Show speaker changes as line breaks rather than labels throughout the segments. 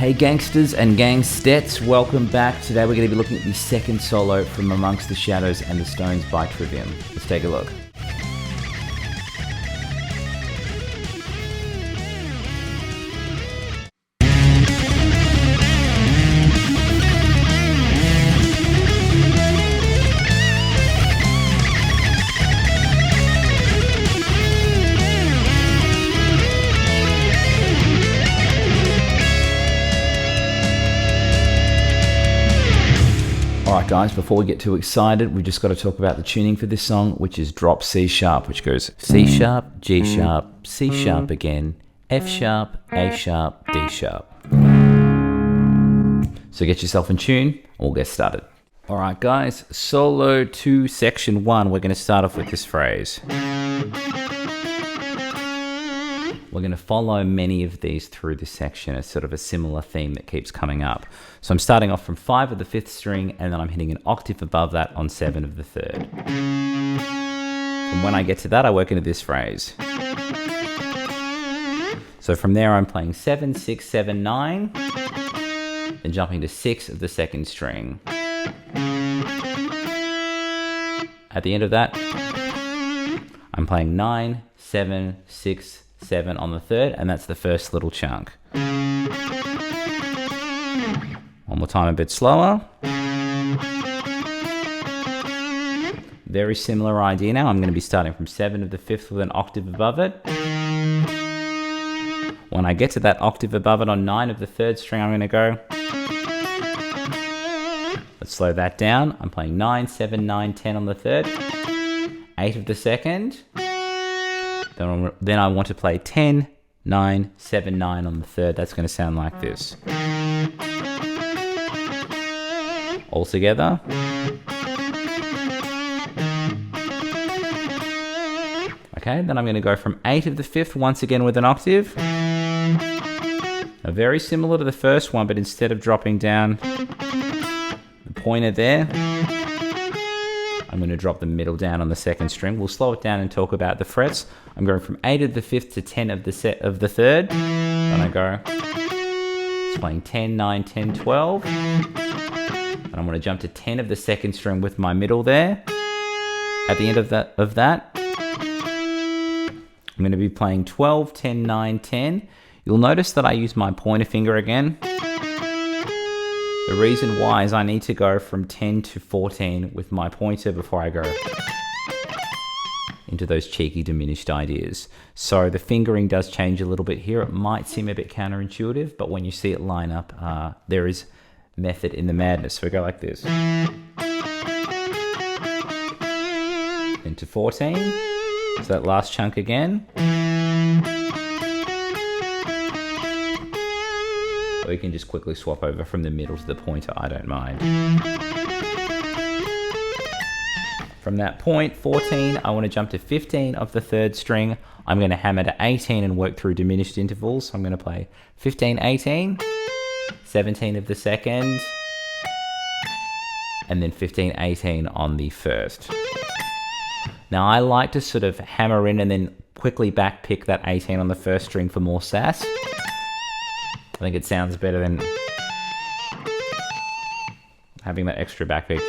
Hey gangsters and gangstettes, welcome back. Today we're going to be looking at the second solo from Amongst the Shadows and the Stones by Trivium. Let's take a look. Alright guys, before we get too excited, we just got to talk about the tuning for this song, which is drop C sharp, which goes C sharp, G sharp, C sharp again, F sharp, A sharp, D sharp. So get yourself in tune, and we'll get started. Alright guys, solo 2 section 1, we're going to start off with this phrase. We're going to follow many of these through this section. It's sort of a similar theme that keeps coming up. So I'm starting off from 5 of the 5th string, and then I'm hitting an octave above that on 7 of the 3rd. From when I get to that, I work into this phrase. So from there, I'm playing 7, 6, 7, 9, then jumping to 6 of the 2nd string. At the end of that, I'm playing 9, 7, 6, 7 on the 3rd, and that's the first little chunk. One more time, a bit slower. Very similar idea now. I'm going to be starting from 7 of the 5th with an octave above it. When I get to that octave above it on 9 of the 3rd string, I'm going to go. Let's slow that down. I'm playing 9, 7, 9, 10 on the 3rd, 8 of the 2nd. Then I want to play 10, 9, 7, 9 on the 3rd. That's going to sound like this. All together. Okay, then I'm going to go from 8 of the 5th once again with an octave. Now, very similar to the first one, but instead of dropping down the pointer there, I'm going to drop the middle down on the 2nd string. We'll slow it down and talk about the frets. I'm going from 8 of the 5th to 10 of the 3rd. Then I go, it's playing 10, 9, 10, 12. And I'm going to jump to 10 of the 2nd string with my middle there. At the end of that, I'm going to be playing 12, 10, 9, 10. You'll notice that I use my pointer finger again. The reason why is I need to go from 10 to 14 with my pointer before I go into those cheeky diminished ideas. So the fingering does change a little bit here. It might seem a bit counterintuitive, but when you see it line up, there is method in the madness. So we go like this. Into 14. So that last chunk again. Or you can just quickly swap over from the middle to the pointer, I don't mind. From that point, 14, I want to jump to 15 of the 3rd string. I'm going to hammer to 18 and work through diminished intervals. So I'm going to play 15, 18, 17 of the 2nd, and then 15, 18 on the 1st. Now I like to sort of hammer in and then quickly back pick that 18 on the 1st string for more sass. I think it sounds better than having that extra backpick.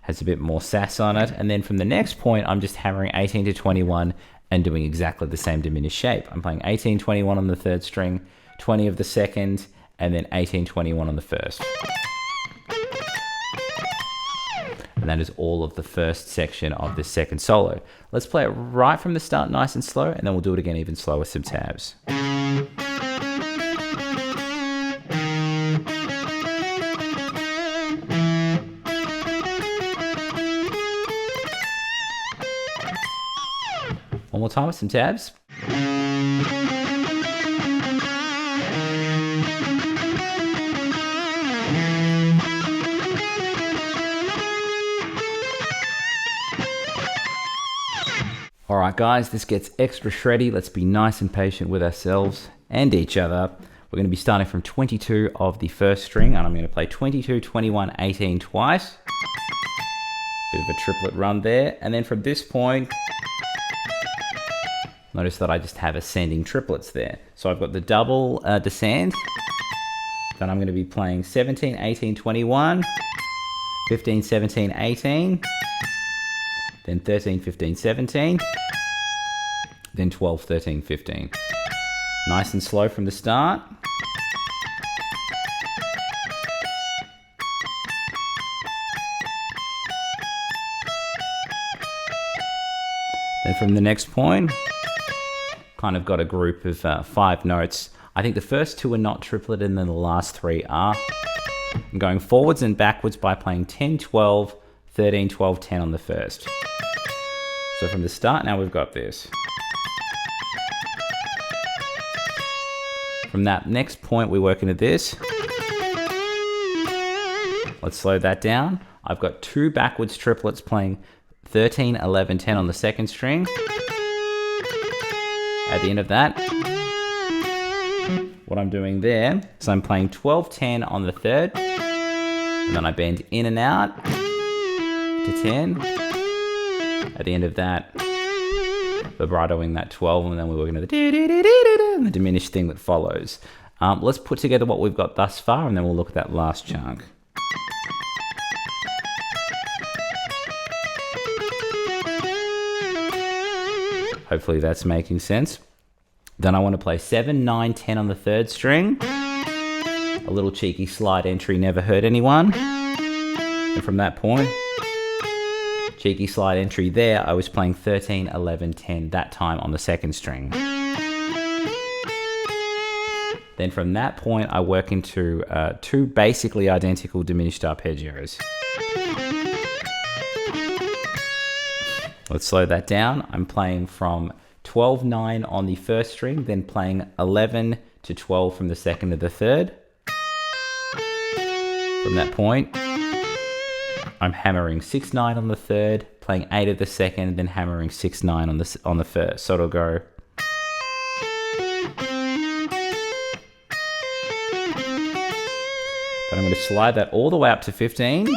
Has a bit more sass on it. And then from the next point, I'm just hammering 18 to 21 and doing exactly the same diminished shape. I'm playing 18, 21 on the 3rd string, 20 of the 2nd, and then 18, 21 on the 1st. And that is all of the first section of this second solo. Let's play it right from the start, nice and slow, and then we'll do it again even slower with some tabs. One more time with some tabs. Alright guys, this gets extra shreddy. Let's be nice and patient with ourselves and each other. We're going to be starting from 22 of the 1st string, and I'm going to play 22, 21, 18 twice. Bit of a triplet run there. And then from this point, notice that I just have ascending triplets there. So I've got the double descend, Then I'm going to be playing 17, 18, 21, 15, 17, 18, then 13, 15, 17, then 12, 13, 15. Nice and slow from the start. Then from the next point, kind of got a group of 5 notes. I think the first 2 are not triplet and then the last 3 are. I'm going forwards and backwards by playing 10, 12, 13, 12, 10 on the first. So from the start, now we've got this. From that next point, we work into this. Let's slow that down. I've got 2 backwards triplets playing 13, 11, 10 on the second string. At the end of that, what I'm doing there is I'm playing 12, 10 on the third, and then I bend in and out to 10. At the end of that, vibratoing that 12, and then we're working to the diminished thing that follows. Let's put together what we've got thus far, and then we'll look at that last chunk. Hopefully that's making sense. Then I want to play 7, 9, 10 on the third string. A little cheeky slide entry, never hurt anyone. And from that point, cheeky slide entry there, I was playing 13, 11, 10 that time on the second string. Then from that point, I work into 2 basically identical diminished arpeggios. Let's slow that down. I'm playing from 12, 9 on the first string, then playing 11 to 12 from the second to the third. From that point, I'm hammering 6, 9 on the third, playing 8 of the second, then hammering 6, 9 on the first. So it'll go. But I'm going to slide that all the way up to 15.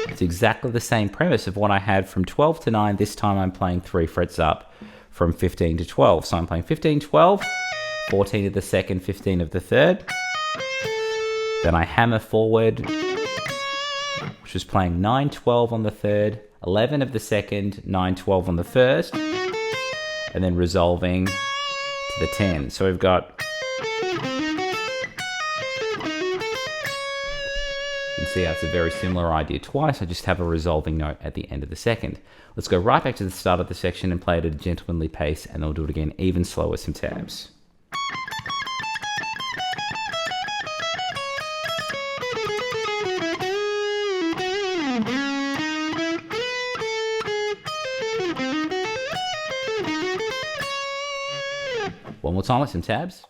It's exactly the same premise of what I had from 12 to 9. This time I'm playing 3 frets up from 15 to 12. So I'm playing 15, 12, 14 of the second, 15 of the third. Then I hammer forward, which was playing 9, 12 on the third, 11 of the second, 9, 12 on the first, and then resolving to the 10. So we've got, you can see how it's a very similar idea twice. I just have a resolving note at the end of the second. Let's go right back to the start of the section and play it at a gentlemanly pace, and then we'll do it again even slower, some tabs. One more time with some tabs.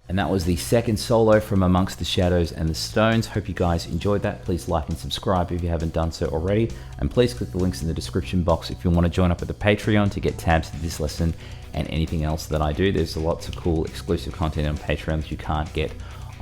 And that was the second solo from Amongst the Shadows and the Stones. Hope you guys enjoyed that. Please like and subscribe if you haven't done so already. And please click the links in the description box if you want to join up with the Patreon to get tabs to this lesson and anything else that I do. There's lots of cool exclusive content on Patreon that you can't get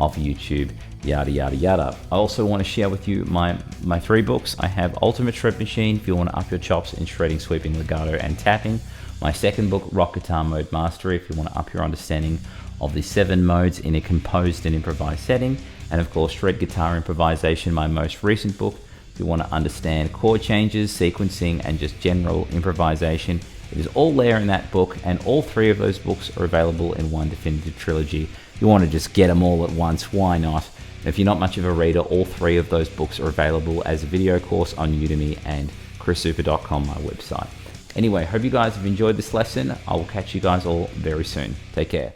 off YouTube, yada, yada, yada. I also want to share with you my 3 books. I have Ultimate Shred Machine if you want to up your chops in shredding, sweeping, legato, and tapping. My second book, Rock Guitar Mode Mastery, if you want to up your understanding of the 7 modes in a composed and improvised setting. And of course, Shred Guitar Improvisation, my most recent book, if you want to understand chord changes, sequencing, and just general improvisation. It is all there in that book, and all 3 of those books are available in one definitive trilogy. If you want to just get them all at once, why not? If you're not much of a reader, all 3 of those books are available as a video course on Udemy and chriszoupa.com, my website. Anyway, hope you guys have enjoyed this lesson. I will catch you guys all very soon. Take care.